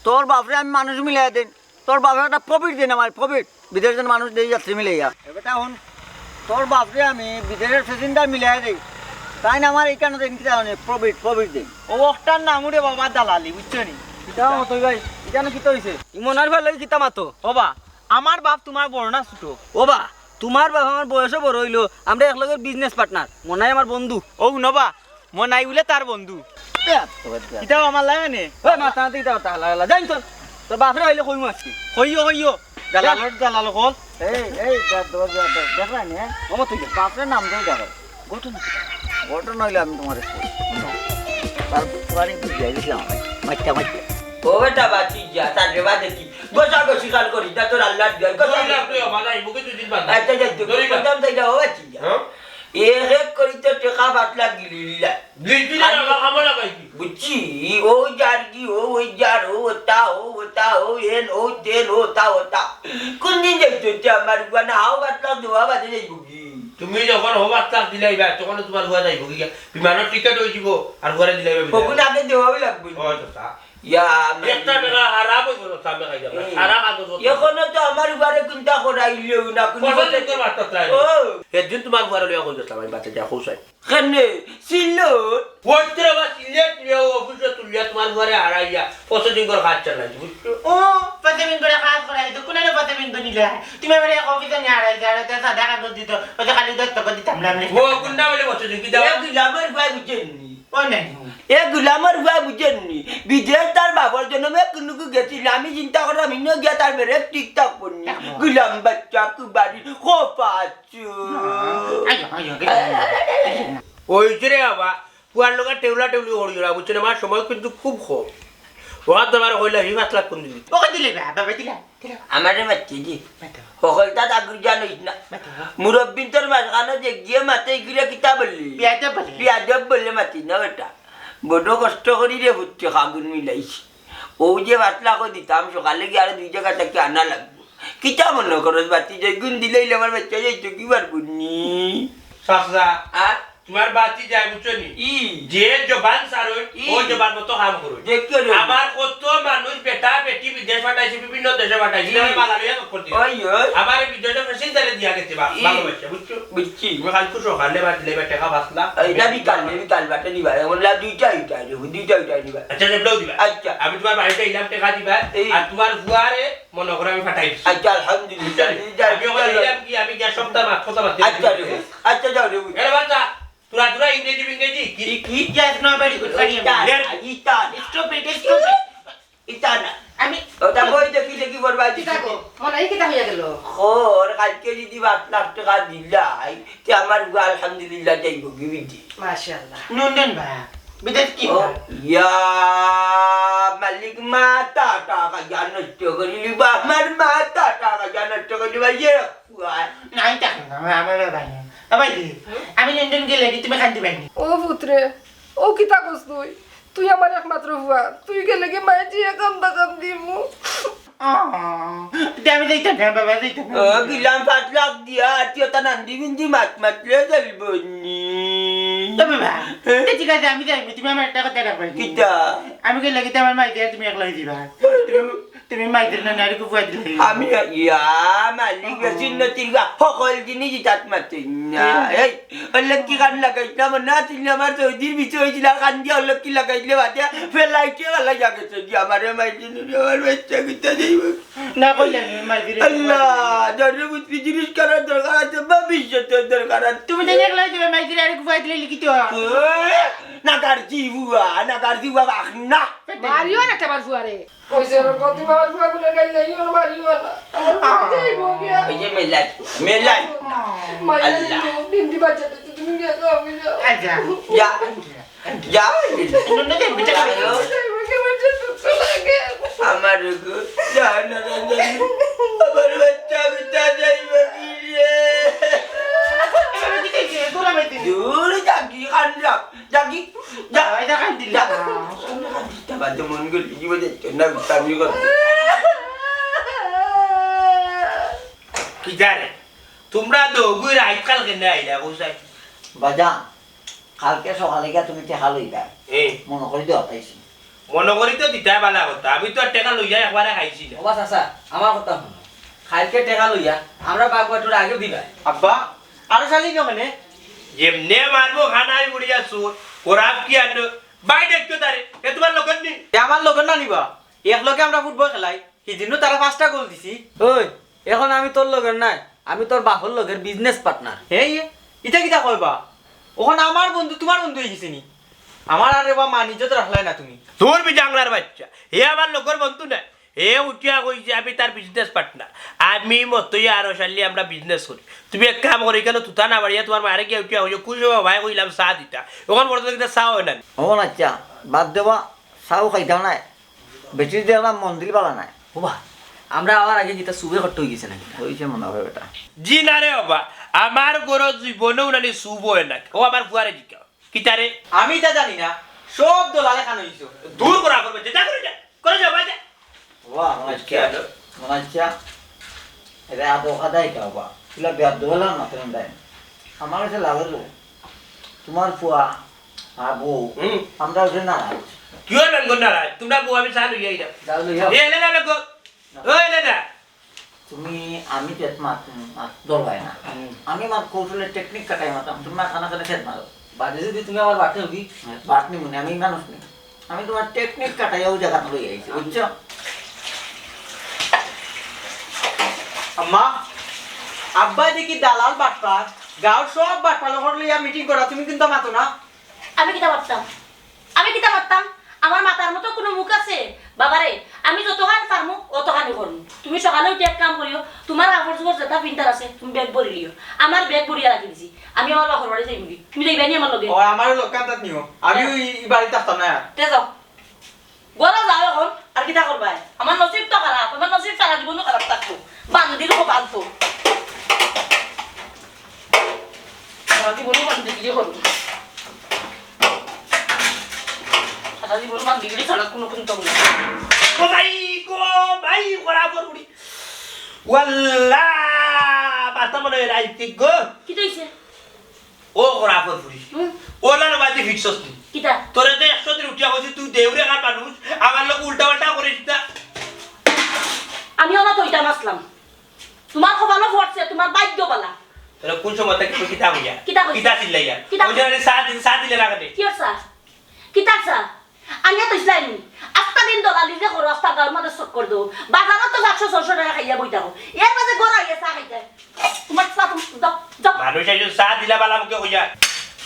তোর বাপরে আমি মানুষ মিলাই দিন তোর বাপরে একটা প্রফিট দিন আমার প্রফিট বিদেশের মানুষ দিই যাত্রী মিলাইয়া বেটা হন তোর বাপরে আমি বিদেশের প্যাসেঞ্জার মিলাই দিই তাই না আমার এইখানে দিন কিতা প্রফিট দিই ও একটার নাম উঠে বাবা দালালি বুঝছো নি কিতাও তুই ভাই এখানে কিতা হয়েছে ইমনার ভালো কিতা মাতো ওবা আমার বাপ তোমার বড় না ছোট ওবা তোমার বাবা আমার বয়সও বড় হইলো আমরা একলগে বিজনেস পার্টনার মনে হয় আমার বন্ধু ও নবা মই নাই বলে তার বন্ধু কিতাও আমার লাগে নে ওই মাথা দিতে হালা জানি তোর বাপরে হইলে কইমু আজকে কইও কইও দালালর দালাল কল এই দেখ না নে ও তুই বাপরে নাম দেই দেখো ঘটনা হইলে আমি তোমার তারপরে বুঝাই দিলাম মাইটা ও বেটা বাঁচি যা তার রেবা দেখি গোসা গোসি কাল করি তা তোর আল্লাহ দিও গোসা আচ্ছা যা তুই কোনটাম তাই যাও বাঁচি যা এক করি তো টাকা বাতলা গিলিলা বুঝছি ও যার কি ও ওই যার ও ওটা ও এন ও তেন ও তা কোন দিন যাইতো আমার গানা হাও বাতলা দোয়া বাজে যাইব কি তুমি যখন হবার চাপ দিলাইবা তখন তোমার ঘুয়া যাইব কি বিমানের টিকেট হয়ে যাব আর ঘরে দিলাইবা ওগুন আগে দেওয়াই লাগবে ইয়া একটা টাকা হারাব হইব সামনে খাই যাবে হারা কাগজ এখনো তো আমার ঘরে কোনটা করাইলেও না কোন পছন্দ কর মাত্র তাই ও একদিন তোমার ঘরে লইয়া কইছো আমি বাচ্চা যা খুশাই কেনে সিলো ওইতরে বা সিলেট নিয়ে অফিসে তুলিয়া তোমার ঘরে হারাইয়া পছন্দ কর কাজ চালাই বুঝছো ও প্রতিদিন করে কাজ করাই তো কোনে প্রতিদিন তো নিলে তুমি মানে অফিসে নিয়ে আড়াই যারা তো সাদা কাগজ দিত ওটা খালি দত্তক দিতাম না ও গুন্ডা বলে পছন্দ কি দাও আমার ভাই বুঝেননি ওই নাই এ গুলামের ভুয়া বুঝেননি বিদেশ তার বাবার জন্য কোনো গেছিল আমি চিন্তা করলাম ইনো গিয়া তার মেরে টিকটক করনি গুলাম বাচ্চা কুবারি খোপাচ্ছু আইও আইও ওইছে রে বাবা পুয়ার লোকের টেউলা টেউলি হরি ওরা বুঝছেন আমার সময় কিন্তু খুব কম ওরা তোমার হইলে 5 লাখ কোন দিন ওকে দিলে বাবা দিলা আমারে মাতি দি সকলটা আগুর জানিস না মুরব্বিন তোর মাঝখানে যে গিয়ে মাতে গিয়ে কিতা বললি বিয়াতে বলে পিয়াজব বললে মাতি না বেটা বড় কষ্ট করি রে বুঝছে আগুন মিলাইছি ও যে 5 লাখ দিতাম সকালে গিয়ে আর 2 জায়গা থেকে আনা লাগবে কিতা মনে করস বাতি যে গুণ দিলেই আমার বাচ্চা যাইতো কি বার গুনি সাসা আর তোমার বাতি যায় বুঝছো নি ই যে জবান সারো ও জবান মতো কাম করো দেখে রে আমার কত মানুষ বেটা বেটি বিদেশ পাঠাইছে বিভিন্ন দেশে পাঠাইছে আমি বাঙালিয়া কর দিই ওই ওই আমার বিদেশে মেশিন ধরে দিয়া গেছে ভালোবাসা বুঝছো বুঝছি তুমি খালি তো সকালে বাদলে বেটা কা 5 লাখ এটা বিকাল বাটে নিবা বললা দুইটা নিবা আচ্ছা দেবলো দিবা আচ্ছা আমি তোমার বাড়িতে ইলাম টাকা দিবা আর তোমার ফুয়ারে মনে করে আমি পাঠাই দিছি আচ্ছা আলহামদুলিল্লাহ আমি ওখানে দিলাম কি আমি গ্যাস সপ্তাহ মাস কথা মাস আচ্ছা রে আচ্ছা যাও রে এরে বাচ্চা তোরা ইংরেজি কি কি জাত না বাড়ি করি ইটান স্টপ ইট ইটান আমি ওটা বই দেখি বরবাদ কিতা গো মনে এই কিতা হইয়া গেল খোর কালকে যদি 5 লাখ টাকা দিলাই তে আমার আলহামদুলিল্লাহ যাইব গিবিটি মাশাআল্লাহ নুন বা বিদেশ কি ইয়া মালিক মাতা টাকা জানষ্ট করিলি বা আমার মাতা টাকা জানষ্ট করিলি বা ইয়ে নাই টাকা না আমার বাবা আবাই আমি লন্ডন গেলে তুমি খান্তি পাইনি ও পুত্রে ও কিতা কস তুই আমার একমাত্র হুয়া তুই গেলে কি মাইজি কান্দা কান্দিমু আমি যাইতাম না বাবা যাইতাম গিলাম 5 লাখ দিয়া আত্মীয়তা নান্দি বিন্দি মাতলে চলব নি তবে বা ঠিক আছে আমি যাইবো তুমি আমার টাকা দেড়া পাই কিতা আমি গেলে কি আমার মাইতে তুমি একলা দিবা তুমি মাইদের না নারী কুয়া দিলে আমি ইয়া মালিক বেশিন্ন তিরগা সকল জিনিস তাত মাতি না এই অলকি গান লাগাইতাম না তিনি আমার চৌধুরীর বিষয় হয়েছিল গান দিয়ে অলকি লাগাইলে বাদে ফেলাইতে গেলা জাগেছে কি আমার মাইদিন আমার বাচ্চা কিতা যাইব না কইলে মাইদের আল্লাহ জরে বুঝি জিনিস করার দরকার আছে ভবিষ্যতের দরকার আছে তুমি জানি একলা দিবা মাইদের আর কুয়া দিলে লিখিত নাগারজি বুয়া না মারিও না তোমার ফুয়ারে কইছে ওর কত বাবার ফুয়া গুলো গাইলে ইও মারিও না আমার যাইবো গিয়া এই যে মেলাই মাইয়া দিন বাচ্চা তুমি গিয়া কবি না আচ্ছা যা নুন দে বিটা যাইবো কে বাচ্চা তো লাগে আমার গো জানা আমার বাচ্চা বিটা যাইব কি রে দূর জাগি কান্ডা জাগি যা এটা কান দিলা বাচ্চা মন গো জীব যাচ্ছে না আমি কর কি জানে তোমরা তো গুই রাইট কাল কেন আইলা কোসাই বাজা কালকে সকালে গিয়া তুমি টেকা লইবা এই মনে করি দেওয়া পাইছি মনে করি তো দিতাই বালা কথা আমি তো টাকা লইয়া একবারে খাইছি না ও বাস আসা আমার কথা শুনো খাইকে টাকা লইয়া আমরা বাগবাটুর আগে দিবা আব্বা আরো শালি কেমনে যেমনে মারবো খানাই বুড়িয়া সুর ওরাব কি আনো বাই দেখতো তারে এ তোমার লগন নি আমার লগন না নিবা এক লগে আমরা ফুটবল খেলাই সেদিনও তারা 5টা গোল দিছি ওই এখন আমি তোর লগের নাই আমি তোর বাপর লগের বিজনেস পার্টনার এই ইটা কিটা কইবা ওখানে আমার বন্ধু তোমার বন্ধু হয়ে গেছে নি আমার আর এবার মানিজ্য তো রাখলাই না তুমি তোর বি জাংলার বাচ্চা এ আমার লগর বন্ধু না এ উঠিয়া কইছে আমি তার বিজনেস পার্টনার আমি মতই আরো শালি আমরা বিজনেস করি তুমি এক কাম করি কেন তুতা না বাড়িয়া তোমার মারে গিয়ে উঠিয়া হইছে খুশি হবা ভাই কইলাম চা দিতা ওখান বর্তমানে কিটা চা হয় না ও আচ্ছা বাদ দেওয়া চাও খাইতাও নাই বেশি দেওয়া মন্দির পালা নাই ওবা আমরা আবার আগে যেটা সুবে করতে হয়ে গেছে নাকি হয়েছে মনে হবে বেটা জি না রে বাবা আমার গরো জীবনেও নানি শুভ হয় না ও আমার ফুয়ারে জিজ্ঞা কিতারে আমি তা জানি না সব দলালে খান হইছো দূর করা করবে যেটা করে যা বাজা বাহ মনে আচ্ছা এটা আদৌ খাদাই খাও বা এগুলা বেদ দেওয়ালাম না তেমন দেয় আমার কাছে লাগলো তোমার ফুয়া আর বউ আমরা ওদের না কিয় নাঙ্গন না তোমরা বউ আমি চা লইয়া আইরা যাও লইয়া এ লে না গো ওই লে না তুমি আমি তেত মাত দল হয় না আমি মাত কৌশলের টেকনিক কাটাই মাতাম তুমি খানা খানা খেত মারো বাজে যদি তুমি আমার বাটে হবি বাট নি মনে আমি মানুষ নেই আমি তোমার টেকনিক কাটাই ওই জায়গা লই আইছি বুঝছো আম্মা আব্বা দেখি দালাল বাটপার গাঁর সব বাটপার লগর লইয়া মিটিং করা তুমি কিন্তু মাতো না আমি কিতা পারতাম আমার মাথার মতো কোনো মুখ আছে বাবারে আমি যতখান পারমু অতখানি করম তুমি সকালে উঠে এক কাম করিও তোমার কাপড় চোপড় যেটা পিন্টার আছে তুমি ব্যাগ ভরি লিও আমার ব্যাগ ভরিয়া রাখি দিছি আমি আমার বাপর বাড়ি যাইমুগি তুমি যাইবানি আমার লগে ও আমারও লোকান্তাত নিও আমি এই বাড়িতে আসতাম না আর তে যাও গড়া যাও এখন আর কিতা করবা আমার নসিব তো খারাপ আমার নসিব সারা জীবনও খারাপ থাকতো বান্দির হোক আনতো সারা জীবনও বান্দি গিয়ে করবো সারা জীবন বান্দি গিয়ে ছাড়া কোনো কিন্তু ও ভাই করা পড়বি ওয়াল্লা বাতা মনে রাইতে গো কি হইছে ও করা পড়বি ওলা না বাজি ফিক্সস নি কিতা তোরে যে 100 দিন উঠিয়া কইছি তুই দেউরে কার মানুষ আমার লোক উল্টা পাল্টা করিস না আমি ওনা তইটা মাসলাম তোমার খবরও পড়ছে তোমার ভাগ্য বালা তোরে কোন সময় থেকে কিতা হইয়া কিতা কইছে? কিতা চিল্লাইয়া কিতা ওই জন্য সাত দিলে লাগাতে কি হইছে কিতা আছে আনিয়া তো ইসলামি আস্তা দিন দলালি যে করো আস্তা গার মধ্যে চক্কর দাও বাজারত তো 700 টাকা খাইয়া বই থাকো এর মাঝে গড়া গেছে খাইতে তোমার সাথে দাও মানুষ আইছো সাত দিলা বালা মুকে হইয়া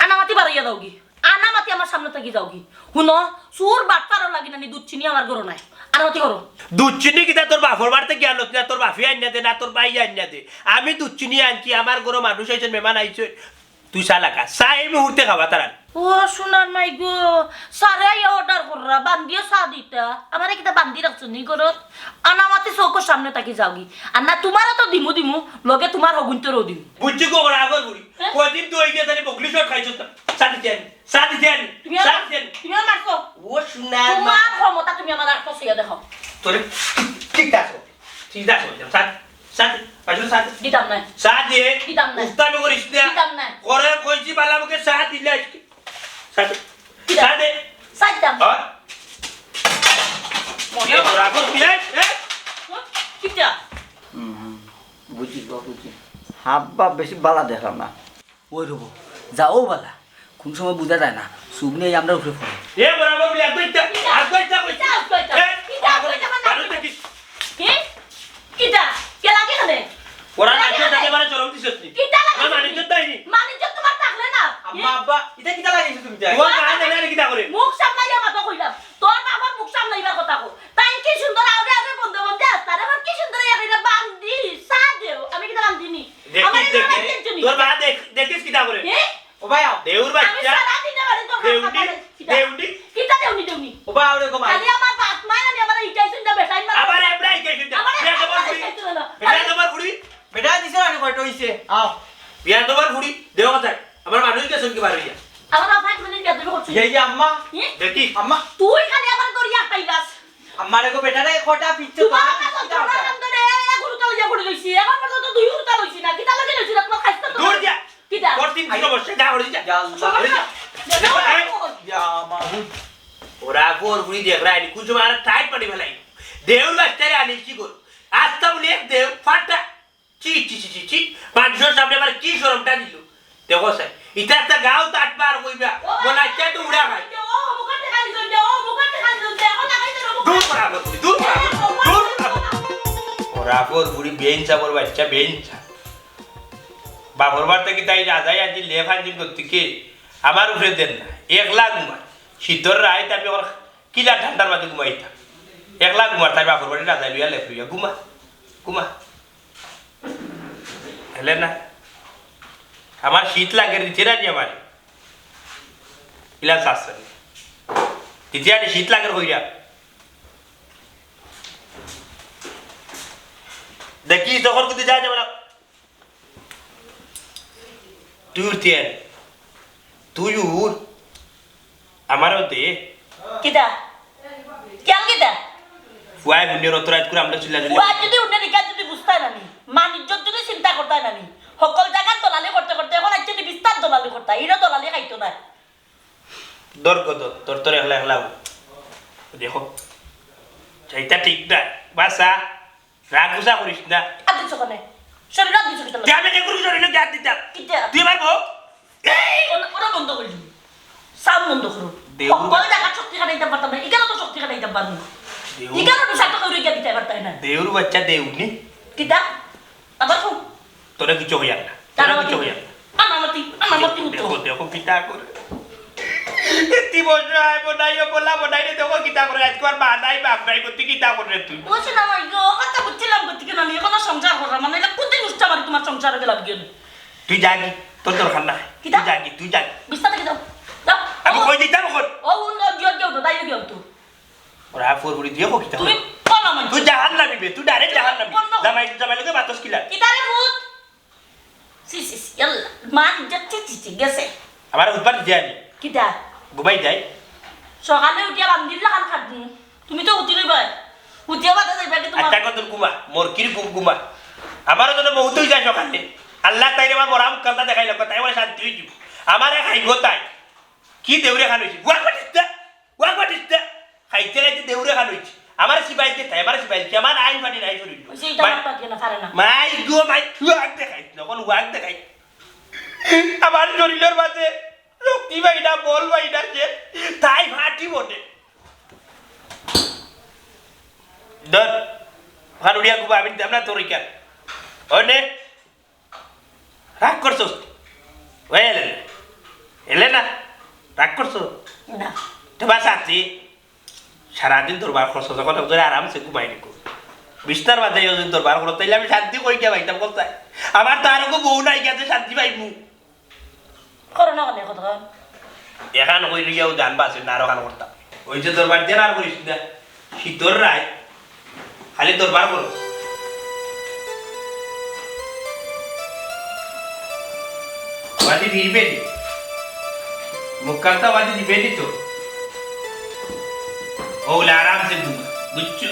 আনামাতি বাড়াইয়া দাও কি আনামাতি আমার সামনে থেকে যাও কি শুনো সুর বাটপারও লাগি না নি দুধ চিনি আমার গরো নাই আনামাতি করো দুধ চিনি কিতা তোর বাপর বাড়তে গিয়া লোক না তোর বাফি আইনা দে না তোর বাই আইনা দে আমি দুধ চিনি আনছি আমার গরো মানুষ আইছেন মেহমান আইছে তুই সালাকা চা এই মুহূর্তে খাবা তারা ও সোনার মাই গো সারে অর্ডার কররা বান্দিও চা দিতা আমার কিটা বান্দি রাখছো নি গরত আনামাতি চৌকোর সামনে তাকি যাওগি আর না তোমারও তো দিমু লগে তোমার হগুনতেরও দিমু বুঝছি গো ওরা আগর বুড়ি কদিন তুই গিয়ে তাহলে বগলি শট খাইছো সাথে দেন তুমি আর মারছো ও শুনা তোমার ক্ষমতা তুমি আমার আর কসিয়া দেখো তোরে ঠিক আছে সাথে পাইছো সাথে দিতাম না সাথে দিতাম না। উস্তামি করিস না দিতাম না। করে কইছি বালা মুকে সাথ দিলে আজকে সাথে সাথে সাইতাম হ্যাঁ মনে এ ওরা আগর বিলাই কিটা বুঝি বুঝি হাব বাপ বেশি বালা দেখলাম না। ওই রবো যাও বালা কোন সময় বুঝা যায় না সুখ নিয়ে আমরা উঠে পড়ে এ বরাবর বিলাই কইতা কইতা কি কিটা কে লাগে না ওরা নাচে তাকে মানে চরম দিছস নি কিটা লাগে আমার মানিজ্য তাইনি মানিজ্য তোমার থাকলে না আম্মা আব্বা এটা কিটা লাগাইছো তুমি যাই তোমার মা জানে কিটা করে মুখ সামলাইয়া মাথা কইলাম তোর বাবার মুখ সামলাইবার কথা কো তাই কি সুন্দর আউরে আউরে বন্ধ বন্ধ তার আবার কি সুন্দর এটা বান্দি সাদেও আমি কিটা বান্দি নি দেখিস দেখে তোর মা দেখিস কিটা করে ও ভাই আও দেউর আমি বাচ্চা সারা দিন বাড়ি তো দেউনি কিটা দেউনি ও ভাই আও রে কমাই খালি আমার বাপ মায় না আমার ইটাইছেন না বেটাই না আবার এপ্লাই কেছিস বিয়া তোমার ফুড়ি বিয়া তোমার ফুড়ি বেটা দিছ না কয়টা হইছে আও বিয়া তোমার ফুড়ি দেও কথা আমার মানুষ কে শুনকে বার হইয়া আমার আফাই কোন দিন গাদবে করছিস এই আম্মা দেখি আম্মা তুই খালি আমার দরিয়া পাইলাস আমারে গো বেটা রে কয়টা পিচ্ছে তোমার কাছে তোমার নাম ধরে গুরু তাল যা করে লইছি এখন পর্যন্ত দুই গুরু তাল লইছি না কিটা লাগে লইছি না তোমার খাইতে তো দূর যা কিটা তোর তিন দিন বসে যা হরি যা ইয়া আল্লাহ ইয়া মাবুদ ওরা গোর ফুড়ি দেখ রাইনি কুছ মার টাইট পড়ি ফেলাই দেউর বাচ্চারে আনিস কি কর আস্তা বলি এক দেউ ফাটা চি চি চি চি মানুষের সামনে আমার কি শরমটা দিল দেখো স্যার ইটা একটা গাও তাট পার কইবা মনে আচ্ছা তো উড়া ভাই ও মুখতে খালি জন্ডে ও মুখতে খালি জন্ডে এখন লাগাইতে দূর বরাবর দূর দূর ওরা গোর ফুড়ি বেঞ্চা বল বাচ্চা বেঞ্চা বাবর বার্তা কি তাই রাজাই আজি লেফান দিন করতে কে আমার উপরে দেন না 1 লাখ ঘুমায় শীতর রায় তাই ওর কিলা ঠান্ডার মাঝে ঘুমাইতা 1 লাখ ঘুমার তাই বাবর বাড়ি রাজাই লইয়া লেফ লইয়া ঘুমা হেলে না আমার শীত লাগে দিচ্ছে না আমার ইলা শাস্ত্র দিচ্ছে আর শীত লাগে হইয়া দেখি তখন কিন্তু যা যাবে না তুই আমারও দে কিটা কেন কিটা ফুয়াই বুন্ডের অতরাত করে আমরা চিল্লা ওয়া যদি উঠে রিকা যদি বুঝতাই না নি মানিজ্য যদি চিন্তা করতাই না নি সকল জায়গা দলালি করতে করতে এখন আইছে নি বিস্তার দলালি করতা এরা দলালি খাইতো না দর কত তোর তোর একলা দেখো সেইটা ঠিক না বাসা রাগ গুসা করিস না আদিছ কোনে শরীর আদিছ কিটা আমি কে করি শরীরে গাত দিতাম কিটা তুই মারবো ওরা বন্ধ করে দিবি সাম বন্ধ করো দেউর সকল জায়গা শক্তি খাটাইতে পারতাম না এখানে তো শক্তি খাটাইতে পারবো এখানে তো সাথে করে গিয়ে দিতে পারতাই না দেউর বাচ্চা দেউনি কিটা আবার শুন তোরা কিছু হইয়া না তোরা কিছু হইয়া না আনামতি দেখো দেখো পিতা করে এতি বসে আয় বনাইও বলা বনাই রে দেখো কিতা করে আজকে আর মা নাই বাপ নাই করতে কিতা করে তুই বলছি না আমার কথা বুঝছিলাম করতে কেন আমি এখন সংসার করার মানে এটা কোনদিন উষ্টা মারি তোমার সংসারে গেলাম গেল তুই জাগি তোর দরকার না কিতা? তুই জাগি বিস্তার থেকে দাও দাও আমি কই দিতাম কই ও উন্ন জিও জিও তো তাই গেল তো ওরা ফরবুড়ি দিয়ে কো কিতা তুমি কোন আমার তুই জাহান নামি বে তুই ডাইরেক্ট জাহান নামি বন্ধ কর। জামাই লোকে বাতস কিলা কিতারে ভূত সি ইয়াল্লা মান যাচ্ছে চিচি গেছে আমার উৎপাদ দিয়ানি কিতা ঘুমাই যাই সকালে উঠিয়া বান্দিল্লা খান খাটনি তুমি তো উঠিলি ভাই উঠিয়া বাদে যাইবা কি তোমার আচ্ছা কত ঘুমা মোর কির ঘুমা আমারও জন্য বহুত হয়ে যায় সকালে আল্লাহ তাইরে আমার মরাম কান্তা দেখাইল তাই বলে শান্তি হয়ে যাব আমারে খাইব তাই কি দেউরে খান হয়েছে ওয়াক বাটিস্তা খাইতে খাইতে দেউরে খান হয়েছে আমার সিবাইতে তাই আমার সিবাইতে আমার আইন পানি নাই শরীর সেইটা মাত্রা কেন পারে না মাই গো মাই ওয়াক দেখাই যখন ওয়াক দেখাই আমার শরীরের মাঝে রক্তি বাইনা বল বাইনা যে তাই ফাটি বটে ধর ফানুড়িয়া গুবা আমি দিতাম না তোর ইকার ওনে রাগ করছো এলে না রাগ করছো না তোমার সাথী সারাদিন তোর বার খরচ যখন ধরে আরামসে ঘুমাই নিকো বিস্তার বাজে যদি তোর বার খরচ তাইলে আমি শান্তি কই গিয়া পাইতাম কোথায় আমার তো আরো বউ নাই গেছে শান্তি পাইমু করো না কেন কথা এখান হই গিয়াও জান বাসে না আরো খান করতাম ওই যে তোর বার দিয়ে আর করিস না শীতর রায় খালি তোর বার করো বাদি দিবে নি মুখালতা বাদি দিবে নি তো ওগুলো আরামসে ঘুমা বুঝছো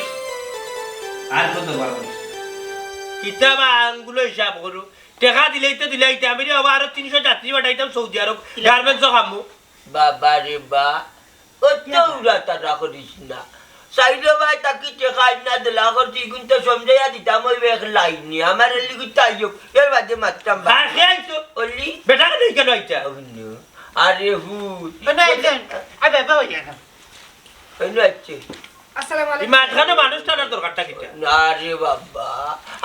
আর কত বার করিস কিতাব আঙ্গুলো হিসাব করো টেকা দিলেই তো দিলাইতে আমি রে আবার 300 যাত্রী পাঠাইতাম সৌদি আরব গার্মেন্টস খামু বাবা রে বা অত উড়াতারা করিস না সাইডে ভাই তাকি টেকাই না দিলা করছি কিন্তু সমঝাইয়া দিতাম ওই এক লাইনি আমার লিখি তাইও এর বাদে মারতাম আর খেয়াইছো অলি বেটা নেই কেন আইতা আরে হু আবে বাবা জানা কেন আছে আসসালামু এই আলাইকুম মাঝখানে মানুষ টানার দরকারটা কিটা না রে বাবা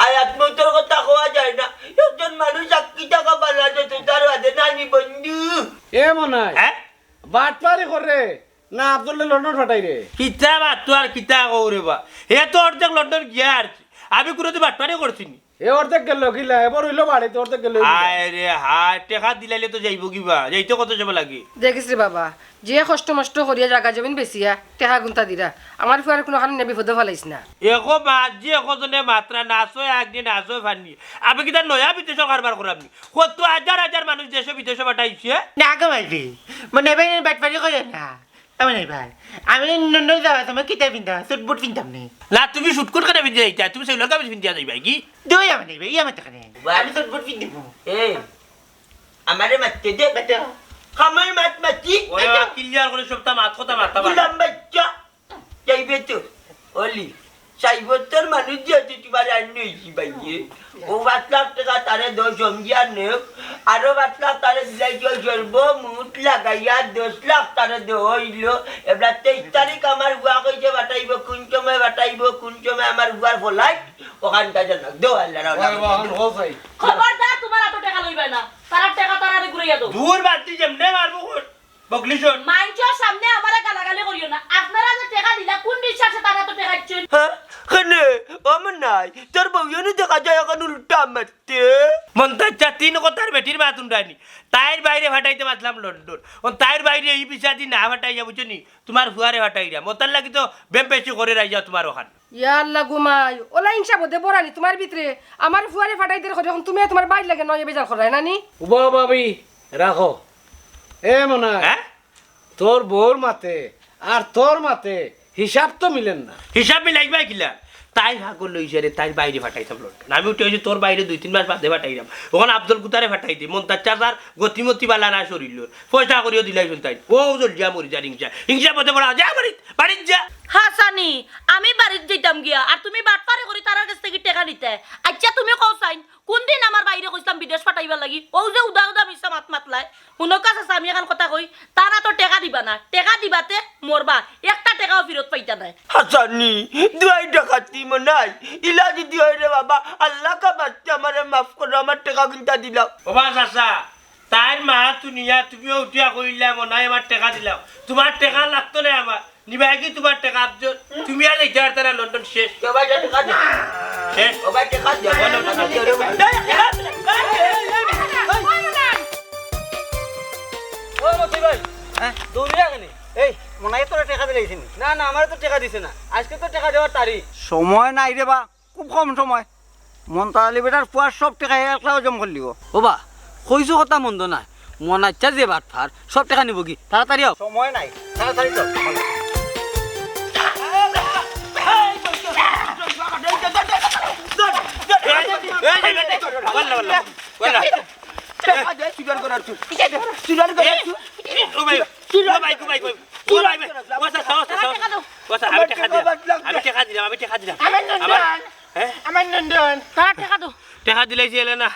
আর আত্মহত্যার কথা কোয়া যায় না একজন মানুষ চাকরি টাকা পালা যেত তার বাদে নানি বন্ধু এ মনে হয় হ্যাঁ বাটপারি করে না আব্দুল্লাহ লন্ডন ফাটাই রে কিতা বাত আর কিতা কৌরে বা এ তো অর্ধেক লন্ডন গিয়া আর আমি কোনোদিন বাটপানি করছিনি এ অর্ধেক গেল কিলা এবার হইলো বাড়িতে অর্ধেক গেল হায় রে হায় টেকা দিলাইলে তো যাইব কিবা যাইতে কত যাব লাগে দেখিস রে বাবা যে কষ্ট মষ্ট করিয়া জাগা জমিন বেচিয়া টেহা গুন্তা দিরা আমার ফুয়ার কোনো খান নেবি ফদ ফেলাইস না একো মাছ যে একজনে মাত্রা নাচো একদিন নাচো ফানি আমি কিতা নয়া বিদেশ কারবার করাবনি কত হাজার হাজার মানুষ দেশে বিদেশে পাঠাইছে না গো ভাই মনে ভাই বাটপারি করে না আমি নাই ভাই আমি নন্দ যাওয়া সময় কিতা পিন্তা সুট বুট পিন্তাম নি না তুমি শুটকুট করে বিদে যাইতা তুমি সেগুলো কাবে বিদিয়া যাইবা কি দুই আমি নাই ভাই আমার টাকা নেই আমি সুট বুট পিন্তিব এ আমারে মারতে দে বেটা খামার মাত মাতি ওই ক্লিয়ার করে সবটা মাত কথা মাথা গুলাম বাচ্চা যাইবে তো অলি সাইবত্তর মানুষ দিয়েছে তোমার আর নইছি ভাইয়ে ও 5 লাখ টাকা তারে 10 সমঝিয়া নেও আরো 5 লাখ তারে দিলাইছে সর্বমোট লাগাইয়া 10 লাখ তারে দেওয়া হইল এবার 23 তারিখ আমার বুয়া কইছে বাটাইব কোন সময় বাটাইব কোন সময় আমার বুয়ার ফলাইট ওখানটা জানা দেও আল্লাহ খবরদার তোমার এত টাকা লইবে না তারা টাকা তারারে ঘুরাইয়া দাও দূর বাতি যেমনে মারবো বগলিশন মাইনচর সামনে আমারে গালাগালি করিও না আপনারা যে টাকা দিলা কোন বিশ্বাসে তারা তো টাকা দিচ্ছেন হ্যাঁ কেনে আমার নাই তোর বউয়নু দেখা যায় এখন উল্টা মারতে মন্তাচ্চা 3 কথার বেটির বাত উন্ডানি তাইর বাইরে ফাটাইতে মাতলাম লন্ডন ও তাইর বাইরে এই পিছাদি না ফাটাইয়া বুঝনি তোমার হুয়ারে ফাটাইরা মতার লাগি তো বেম পেছি করে রাইয়া তোমার ওখান ইয়া আল্লাহ গুমাই ওলা ইনসা বদে বরানি তোমার ভিতরে আমার ফুয়ারে ফাটাই দিয়ে এখন তুমি তোমার বাইর লাগে নয় বেজার করাই নানি বাবি রাখো এ মনে হয় হ্যাঁ তোর বউর মাতে আর তোর মাতে হিসাব তো মিলেন না হিসাব মিলাইবা কিলা তাই ভাগল লইছে রে তাই বাইরে ফাটাইতাম লন্ডন আমি উঠে হয়েছি তোর বাইরে 2-3 মাস বাদে ফাটাইলাম ওখানে আব্দুল কুতারে ফাটাই দিই মন্তাচ্চার তার গতিমতি বালা না শরীর পয়সা করিও দিলাইছেন তাই ও জল যা মরি যা হিংসা পথে পড়া যা বাড়িত যা হাসানি আমি বাড়িত যেতাম গিয়া আর তুমি বাটপারে করি তারার কাছ থেকে টাকা নিতে আচ্ছা তুমি কও চাইন কোন দিন আমার বাইরে কইতাম বিদেশ পাঠাইবার লাগি ও যে উদা উদা মিছা মাত মাতলাই হুনক কাছে আমি এখন কথা কই তারা তো টাকা দিবা না টাকা দিবাতে মরবা একটা টাকাও ফেরত পাইতা নাই হাসানি দুই ডাকাতি মনাই ইলা যদি হয় রে বাবা আল্লাহ কা বাচ্চা আমারে মাফ করো আমার টাকা কিনতা দিলাম ওবা চাচা তাই মা তুনিয়া তুমিও উঠিয়া কইলা মনে হয় আমার টাকা দিলাম তোমার টাকা লাগতো না আমার নিবা কি তোমার টাকা তুমি আর যাইতে পারতে না লন্ডন শেষ সবাই টাকা দে শেষ সবাই টাকা দে ও মতি ভাই তুমি এখানে এই মনে হয় তোরা টাকা দিলেছিস না না আমার তো টাকা দিছে না আজকে তো টাকা দেওয়ার তারিখ সময় নাই রে বা খুব কম সময় মন তাড়ালি বেটার পুয়ার সব টাকা একলাও জম করলিব ওবা কইছো কথা মন্দ না মন আচ্ছা যে বাটফার সব টাকা নিব কি তাড়াতাড়ি আও সময় নাই তাড়াতাড়ি চল টেকা দিলাইছি এলেনা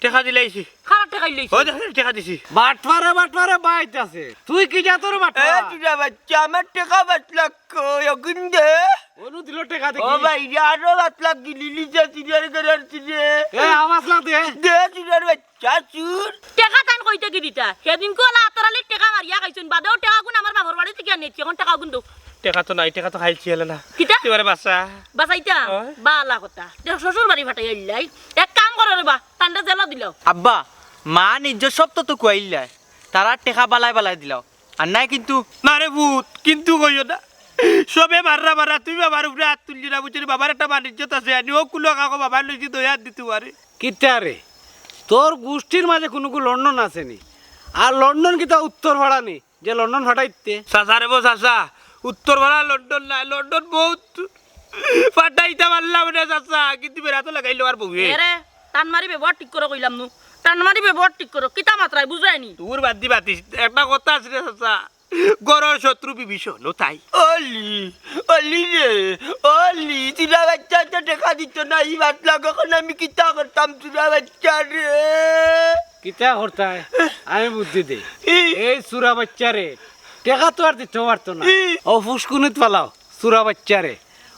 টেকা দিলাইছি খারাপ টাকা লইছি ও দেখো টেকা দিছি বাটফারে বাইত আছে তুই কি যা তোর বাটফারা তুই বাচ্চা আমার টাকা 5 লাখ এখন দে অনু দিল টাকা ও দেখি ভাই আরো 5 লাখ দিলি লিজা সিরিয়ার করার ছিলে এ আওয়াজ লাগ দে দে সিরিয়ার বাচ্চা চুর টাকা তান কইতে কি দিতা সেদিন কো না আতরালি টাকা মারিয়া খাইছুন বাদেও টাকা গুণ আমার বাবার বাড়ি থেকে আনিছি এখন টাকা গুণ দাও টেকা তো নাই টেকা তো খাইছি এলেনা কিতা এবারে বাসা বাসাইতা ওই। বালা কথা দেখ শ্বশুর বাড়ি ফাটাই আইলাই এক কাম করো রে বা তান্ডা জেলা দিল আব্বা মা নিজের সব তো কুয়াইলাই তারা টেকা বালাই দিলাও আর নাই কিন্তু না রে ভূত কিন্তু কইও না সবে মাররা তুমি বাবার উপরে হাত তুললি না বুঝলি বাবার একটা বাণিজ্যত আছে আনিও কুলো কাকো বাবার লইছি দই হাত দিতে পারে কিতা রে তোর গোষ্ঠীর মাঝে কোনো লন্ডন আসেনি আর লন্ডন কিতা উত্তর ভাড়া নি যে লন্ডন ভাড়াইতে চাচা বো চাচা উত্তর ভাড়া লন্ডন নাই লন্ডন বহুত ফাটাইতে পারলাম না চাচা কিন্তু বেড়া তো লাগাইলো আর বউয়ে এরে টান মারি ব্যবহার ঠিক করে কইলাম নু টান মারি ব্যবহার ঠিক করো কিতা মাত্রায় বুঝায়নি তোর বাদ দি বাতিস একটা কথা আছে রে চাচা গড়র শত্রু বিভীষণ ও তাই অলি রে অলি তুরা বাচ্চা তো টাকা দিত না এই 5 লাখ এখন আমি কিতা করতাম তুরা বাচ্চা রে কিতা করতায় আমি বুদ্ধি দে এই সুরা বাচ্চা রে টেকা তো আর দিতে পারতো না ও ফুসকুনিত পালাও সুরা বাচ্চা রে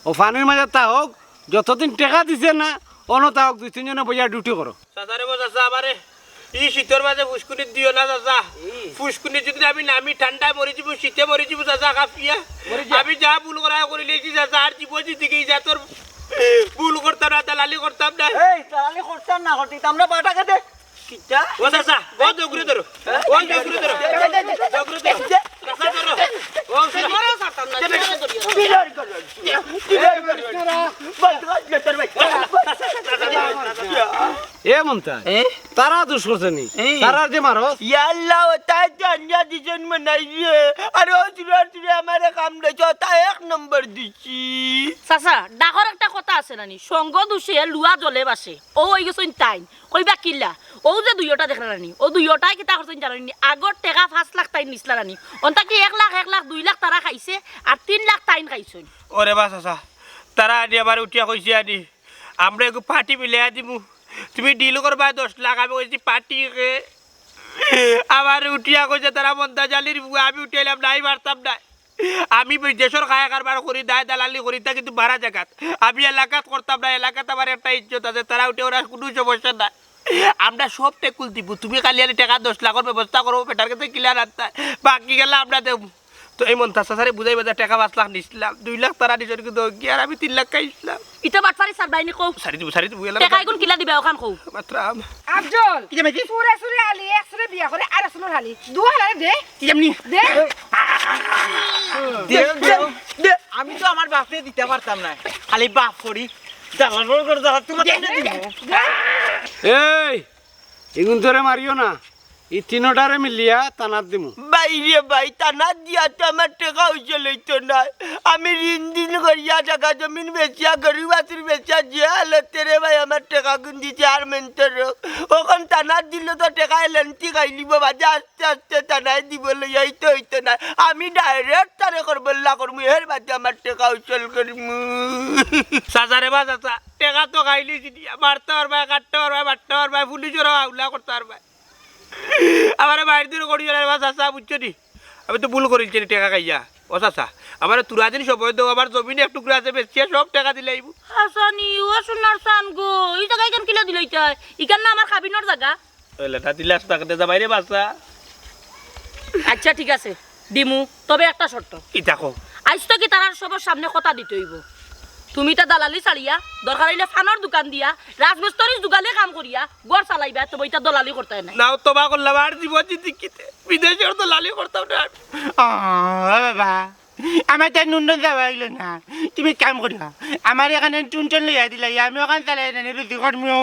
ও ফানির মাঝে তা হোক যতদিন টেকা দিছে না অন্য তা হোক 2-3 জনে বইয়া ডিউটি করো চাচা রে চাচা আমারে ই শীতর মাঝে ফুসকুনি দিও না চাচা ফুসকুনি যদি আমি নামি ঠান্ডায় মরে যাব শীতে মরে যাব চাচা কাপিয়া আমি যা ভুল করা করে লিয়েছি চাচা আর জীবন দিকে যা তোর ভুল করতাম না দালালি করতাম না এই তাড়ালি করতাম না করতে আমরা বাটাকে দে কিটা ও চাচা ও জগুরে ধরো ও জগুরে ধরো জগুরে ধরো চাচা ধরো ও মরে সাতাম না সিরিয়ার কর সিরিয়ার কর বাচ্চা তোর বাচ্চা এ মন্তা তারা দোষ করছে নি তারা যে মারো ইয়াল্লাহ তাই জানিয়া দিছেন মনাই রে আর ও তুরা আমারে কাম দেছ তা 1 নম্বর দিছি চাচা ডাকর একটা কথা আছে নানি সঙ্গ দুষে লুয়া জলে বাসে ও হই গেছইন তাই কইবা কিল্লা ও যে দুইটা দেখলা নানি ও দুইটাই কিতা করছইন জানানি আগর টাকা 5 লাখ তাই নিছলা নানি অন্তা কি 1 লাখ 2 লাখ তারা খাইছে আর 3 লাখ তাইন খাইছইন ওরে বা চাচা তারা আনি আবার উঠিয়া কইছে আনি আমরা একটু পার্টি মিলে দিমু তুমি ডিল করবা 10 লাখ আমি কইছি পার্টি আবার উঠিয়া কইছে তারা মন্দা জালির আমি উঠাইলাম নাই পারতাম না আমি দেশের খায়া কারবার করি দায় দালালি করি তা কিন্তু ভাড়া জায়গাত আমি এলাকাত করতাম না এলাকাত আমার একটা ইজ্জত আছে তারা উঠে ওরা কোনো সমস্যা নাই আমরা সব টেকুল দিব তুমি কালি আনি টাকা 10 লাখের ব্যবস্থা করবো বেটার কাছে ক্লিয়ার আনতে বাকি গেলে আমরা দেব তো এই মন তাছাড়া বুঝাই বাজার টাকা 5 লাখ নিছিলাম 2 লাখ তারা নিজের কিন্তু আর আমি 3 লাখ খাইছিলাম ইটা বাটফারি সারবাইনি কও সারি দিব এলাকা টাকা কোন কিলা দিবা ওখান কও মাত্র আফজল কি জামাইছি সুরে সুরে আলি একসরে বিয়া করে আর আসলে হালি দুয়া হালে দে কি জামনি দে দে আমি তো আমার বাপে দিতে পারতাম না খালি বাপ করি দালাল করে দাও তুমি এই এগুন তোরে মারিও না এই তিনটারে মিলিয়া তানাত দিমু বাইরে ভাই টানা দিয়া তো আমার টাকা হইছে লইতো না আমি ঋণ দিন করিয়া টাকা জমিন বেচিয়া গরিব আছির বেচিয়া যে হালতে রে ভাই আমার টাকা গুন দিছে আর মেন্টর ওখান টানা দিল তো টাকা এলেন্টি খাইলিব বাজে আস্তে আস্তে টানায় দিব লইয়াই তো হইতো না আমি ডাইরেক্ট তারে করবল্লা করমু এর বাদে আমার টাকা উচল করমু সাজারে বা চাচা টাকা তো খাইলি দিয়া মারতে পারবা কাটতে পারবা বাটতে পারবা পুলিশের আউলা করতে পারবা আমার বাইরে দিন করি বা চাচা বুঝছো নি আমি তো ভুল করেছি টাকা খাইয়া ও চাচা আমার তুরা দিন সময় দেবো আমার জমিনে এক টুকরা আছে বেশি সব টাকা দিলে আইবো হাসানি ও সোনার সান গো এই জায়গায় কেন কিলা দিল ইটা ইকান না আমার খাবিনর জায়গা ওই লেটা দিলাস তাকে যাবাই রে বাচ্চা আচ্ছা ঠিক আছে দিমু তবে একটা শর্ত কি থাকো আজ তো কি তারার সবার সামনে কথা দিতে হইব তুমি তা দালালি ছাড়িয়া দরকার হইলে ফানোর দোকান দিয়া রাজমিস্ত্রির দোকানে কাম করিয়া ঘর চালাইবা তবে এটা দলালি করতে নাই নাও তোমা করলাম আর জীবন জিন্দিগিতে বিদেশের তো লালি করতাম না বাবা আমার তার নুন যাওয়া হইল না তুমি কাম করিয়া আমার এখানে টুনটন লইয়া দিলা আমি ওখানে চালাই না রুটি করমিও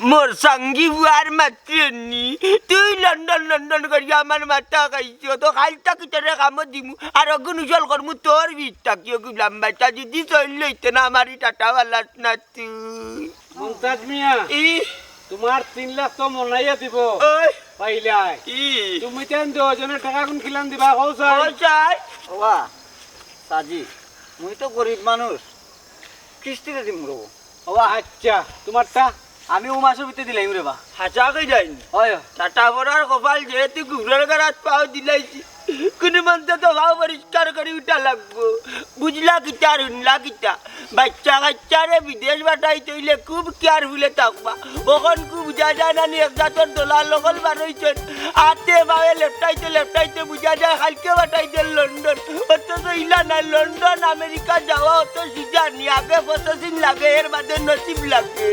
মোর সঙ্গী বুয়ার মাত্রনি তুই লন্ডন লন্ডন করি আমার মাথা খাইছো তো খাইতা কিতরে কাম দিমু আর অগুন উজল করমু তোর বিটা কি গুলাম বাচ্চা যদি চল লইতে না আমারই টাটাওয়ালাস না তুই মুমতাজ মিয়া ই তোমার 3 লাখ তো মনাইয়া দিব ওই পাইলাই ই তুমি তেন দুজনের টাকা কোন খিলান দিবা কও ও চাই চাই ওবা সাজি মুই তো গরিব মানুষ কিস্তিতে দিম রব ও আচ্ছা তোমারটা আমি ও মাসের ভিতরে দিলাম রে বা হাসা কই যাইনি হয় টাটা বড়ার কপাল যেহেতু ঘুরের গারাত পাও দিলাইছি কোনো মন্ত্রে তো ভাও পরিষ্কার করে উঠা লাগবো বুঝলা কিতা আর শুনলা কিতা বাচ্চা কাচ্চারে বিদেশ বাটাই তৈলে খুব কেয়ারফুলে থাকবা ওখন খুব বুঝা যায় না নি একজাতর দোলার লগল বারইছেন হাতে বায়ে লেফটাইতে বুঝা যায় হালকে বাটাইতে লন্ডন অথচ ইলা নাই লন্ডন আমেরিকা যাওয়া অত সুজা নি আগে প্রসেসিং লাগে এর বাদে নসিব লাগে